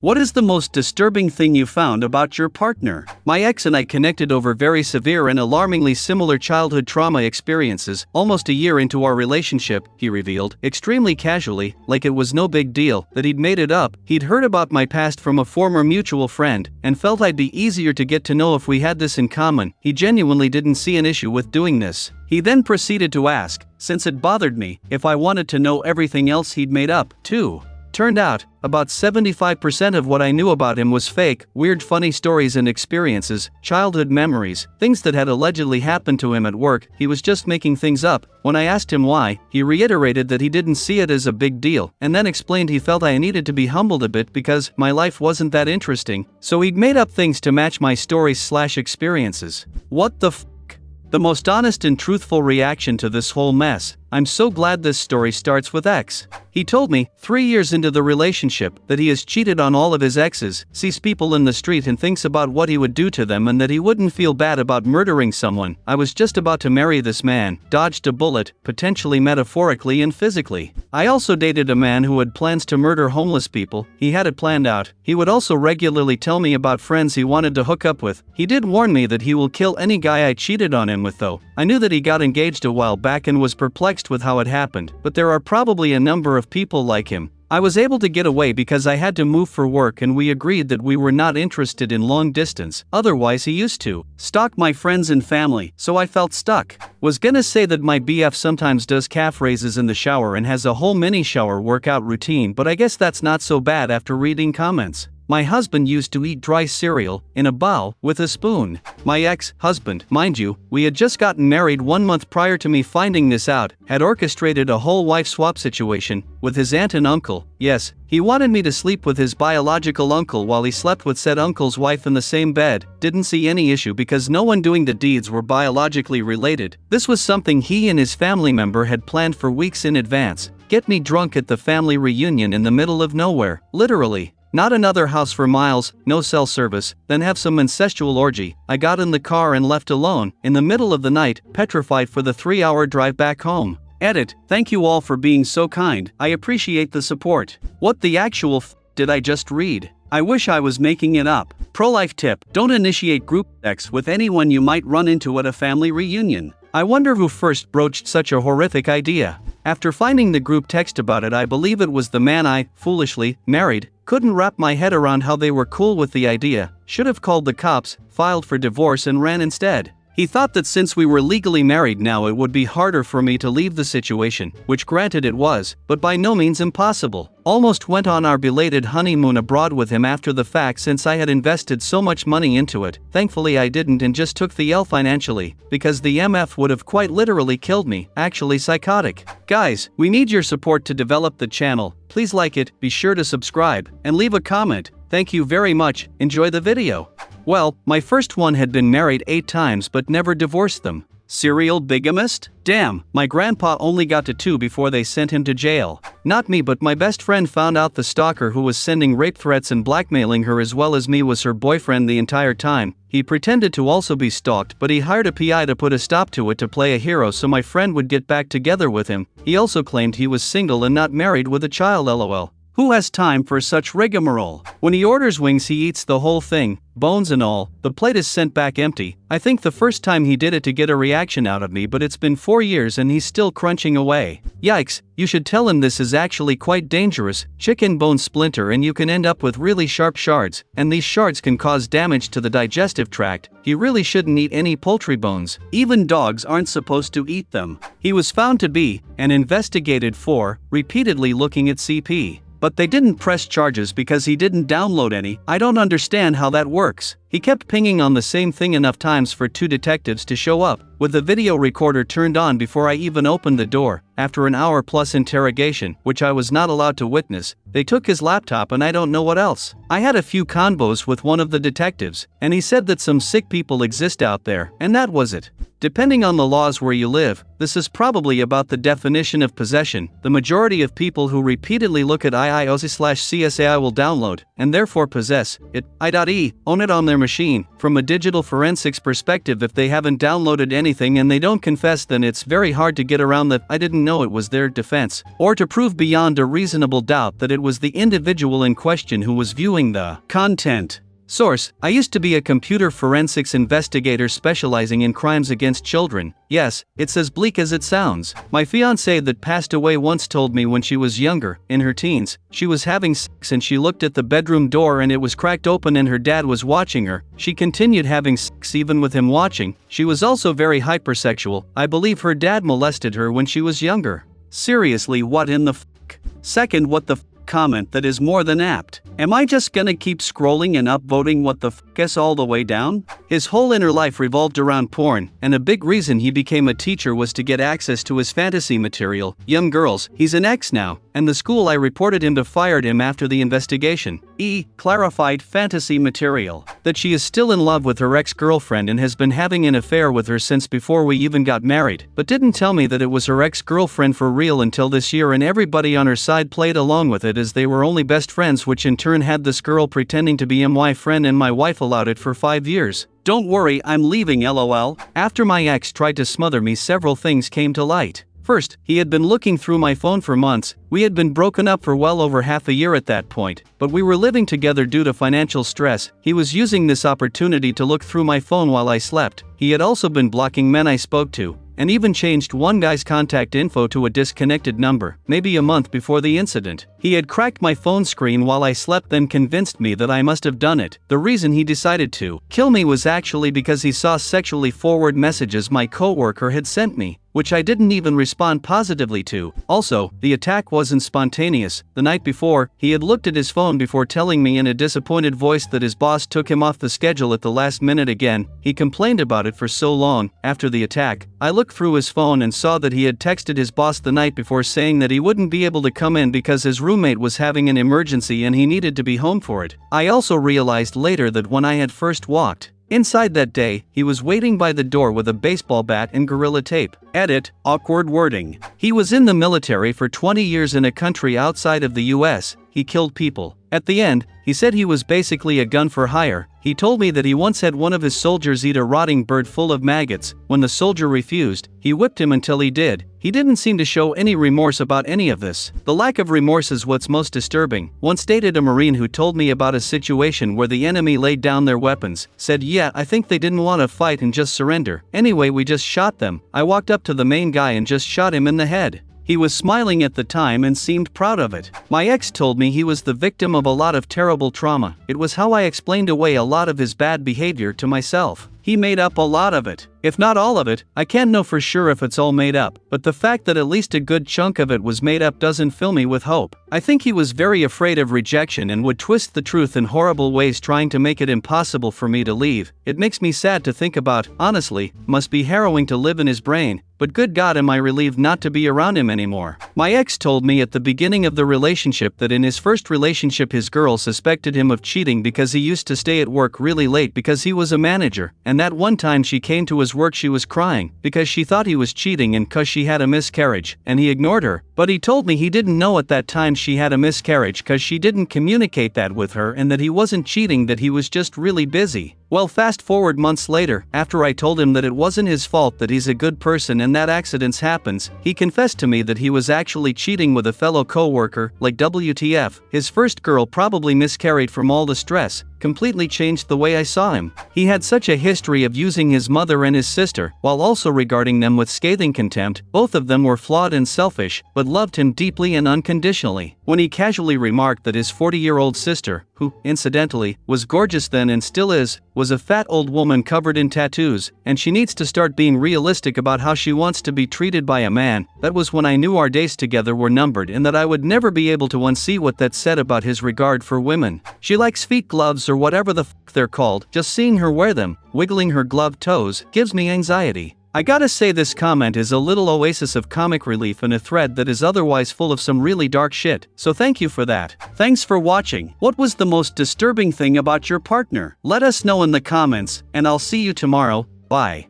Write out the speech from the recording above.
What is the most disturbing thing you found about your partner? My ex and I connected over very severe and alarmingly similar childhood trauma experiences, almost a year into our relationship, he revealed, extremely casually, like it was no big deal, that he'd made it up. He'd heard about my past from a former mutual friend, and felt I'd be easier to get to know if we had this in common. He genuinely didn't see an issue with doing this. He then proceeded to ask, since it bothered me, if I wanted to know everything else he'd made up, too. Turned out, about 75% of what I knew about him was fake, weird funny stories and experiences, childhood memories, things that had allegedly happened to him at work. He was just making things up. When I asked him why, he reiterated that he didn't see it as a big deal, and then explained he felt I needed to be humbled a bit because my life wasn't that interesting, so he'd made up things to match my stories/experiences. What the f***? The most honest and truthful reaction to this whole mess. I'm so glad this story starts with X. He told me, 3 years into the relationship, that he has cheated on all of his exes, sees people in the street and thinks about what he would do to them, and that he wouldn't feel bad about murdering someone. I was just about to marry this man, dodged a bullet, potentially metaphorically and physically. I also dated a man who had plans to murder homeless people. He had it planned out. He would also regularly tell me about friends he wanted to hook up with. He did warn me that he will kill any guy I cheated on him with, though. I knew that he got engaged a while back and was perplexed with how it happened, but there are probably a number of people like him. I was able to get away because I had to move for work, and we agreed that we were not interested in long distance. Otherwise he used to stalk my friends and family, so I felt stuck. Was gonna say that my BF sometimes does calf raises in the shower and has a whole mini shower workout routine, but I guess that's not so bad after reading comments. My husband used to eat dry cereal in a bowl with a spoon. My ex-husband, mind you, we had just gotten married 1 month prior to me finding this out, had orchestrated a whole wife swap situation with his aunt and uncle. Yes, he wanted me to sleep with his biological uncle while he slept with said uncle's wife in the same bed. Didn't see any issue because no one doing the deeds were biologically related. This was something he and his family member had planned for weeks in advance. Get me drunk at the family reunion in the middle of nowhere, literally. Not another house for miles, no cell service, then have some incestual orgy. I got in the car and left alone, in the middle of the night, petrified for the 3-hour drive back home. Edit, thank you all for being so kind, I appreciate the support. What the actual f did I just read? I wish I was making it up. Pro-life tip, don't initiate group sex with anyone you might run into at a family reunion. I wonder who first broached such a horrific idea. After finding the group text about it, I believe it was the man I, foolishly, married. Couldn't wrap my head around how they were cool with the idea. Should have called the cops, filed for divorce and ran instead. He thought that since we were legally married now it would be harder for me to leave the situation, which granted it was, but by no means impossible. Almost went on our belated honeymoon abroad with him after the fact since I had invested so much money into it. Thankfully I didn't and just took the L financially, because the MF would have quite literally killed me, actually psychotic. Guys, we need your support to develop the channel. Please like it, be sure to subscribe, and leave a comment. Thank you very much, enjoy the video. Well, my first one had been married 8 times but never divorced them. Serial bigamist? Damn, my grandpa only got to 2 before they sent him to jail. Not me, but my best friend found out the stalker who was sending rape threats and blackmailing her as well as me was her boyfriend the entire time. He pretended to also be stalked, but he hired a PI to put a stop to it to play a hero so my friend would get back together with him. He also claimed he was single and not married with a child, lol. Who has time for such rigmarole? When he orders wings he eats the whole thing, bones and all. The plate is sent back empty. I think the first time he did it to get a reaction out of me, but it's been 4 years and he's still crunching away. Yikes, you should tell him this is actually quite dangerous. Chicken bone splinter and you can end up with really sharp shards, and these shards can cause damage to the digestive tract. He really shouldn't eat any poultry bones. Even dogs aren't supposed to eat them. He was found to be, and investigated for, repeatedly looking at CP. But they didn't press charges because he didn't download any. I don't understand how that works. He kept pinging on the same thing enough times for 2 detectives to show up, with the video recorder turned on before I even opened the door. After an hour-plus interrogation, which I was not allowed to witness, they took his laptop and I don't know what else. I had a few convos with one of the detectives, and he said that some sick people exist out there, and that was it. Depending on the laws where you live, this is probably about the definition of possession. The majority of people who repeatedly look at IIOC/CSAI will download, and therefore possess, it, I.e., own it on their their machine. From a digital forensics perspective, if they haven't downloaded anything and they don't confess, then it's very hard to get around that "I didn't know it" was their defense, or to prove beyond a reasonable doubt that it was the individual in question who was viewing the content. Source: I used to be a computer forensics investigator specializing in crimes against children. Yes, it's as bleak as it sounds. My fiancée that passed away once told me when she was younger, in her teens, she was having sex and she looked at the bedroom door and it was cracked open and her dad was watching her. She continued having sex even with him watching. She was also very hypersexual. I believe her dad molested her when she was younger. Seriously, what in the f***? Second, what the f***? Comment that is more than apt. Am I just gonna keep scrolling and upvoting what the f*** all the way down? His whole inner life revolved around porn, and a big reason he became a teacher was to get access to his fantasy material, young girls. He's an ex now, and the school I reported him to fired him after the investigation. Clarified fantasy material. That she is still in love with her ex-girlfriend and has been having an affair with her since before we even got married, but didn't tell me that it was her ex-girlfriend for real until this year, and everybody on her side played along with it as they were only best friends, which in turn had this girl pretending to be my friend, and my wife allowed it for 5 years. Don't worry, I'm leaving, lol. After my ex tried to smother me, several things came to light. First, he had been looking through my phone for months. We had been broken up for well over half a year at that point, but we were living together due to financial stress. He was using this opportunity to look through my phone while I slept. He had also been blocking men I spoke to, and even changed one guy's contact info to a disconnected number, maybe a month before the incident. He had cracked my phone screen while I slept, then convinced me that I must have done it. The reason he decided to kill me was actually because he saw sexually forward messages my coworker had sent me, which I didn't even respond positively to. Also, the attack wasn't spontaneous. The night before, he had looked at his phone before telling me in a disappointed voice that his boss took him off the schedule at the last minute again. He complained about it for so long. After the attack, I looked through his phone and saw that he had texted his boss the night before saying that he wouldn't be able to come in because his roommate was having an emergency and he needed to be home for it. I also realized later that when I had first walked inside that day, he was waiting by the door with a baseball bat and gorilla tape. Edit, awkward wording. He was in the military for 20 years in a country outside of the US. He killed people. At the end, he said he was basically a gun for hire. He told me that he once had one of his soldiers eat a rotting bird full of maggots. When the soldier refused, he whipped him until he did. He didn't seem to show any remorse about any of this. The lack of remorse is what's most disturbing. Once dated a Marine who told me about a situation where the enemy laid down their weapons, said, "Yeah, I think they didn't want to fight and just surrender. Anyway, we just shot them. I walked up to the main guy and just shot him in the head." He was smiling at the time and seemed proud of it. My ex told me he was the victim of a lot of terrible trauma. It was how I explained away a lot of his bad behavior to myself. He made up a lot of it. If not all of it, I can't know for sure if it's all made up, but the fact that at least a good chunk of it was made up doesn't fill me with hope. I think he was very afraid of rejection and would twist the truth in horrible ways, trying to make it impossible for me to leave. It makes me sad to think about. Honestly, must be harrowing to live in his brain. But good God, am I relieved not to be around him anymore. My ex told me at the beginning of the relationship that in his first relationship his girl suspected him of cheating because he used to stay at work really late because he was a manager, and that one time she came to his work, she was crying because she thought he was cheating and cause she had a miscarriage, and he ignored her. But he told me he didn't know at that time she had a miscarriage cause she didn't communicate that with her, and that he wasn't cheating, that he was just really busy. Well, fast forward months later, after I told him that it wasn't his fault, that he's a good person and that accidents happens, he confessed to me that he was actually cheating with a fellow coworker. Like, WTF, his first girl probably miscarried from all the stress. Completely changed the way I saw him. He had such a history of using his mother and his sister, while also regarding them with scathing contempt. Both of them were flawed and selfish, but loved him deeply and unconditionally. When he casually remarked that his 40-year-old sister, who, incidentally, was gorgeous then and still is, was a fat old woman covered in tattoos, and she needs to start being realistic about how she wants to be treated by a man, that was when I knew our days together were numbered and that I would never be able to unsee what that said about his regard for women. She likes feet gloves or whatever the f*** they're called. Just seeing her wear them, wiggling her gloved toes, gives me anxiety. I gotta say, this comment is a little oasis of comic relief in a thread that is otherwise full of some really dark shit, so thank you for that. Thanks for watching. What was the most disturbing thing about your partner? Let us know in the comments, and I'll see you tomorrow. Bye.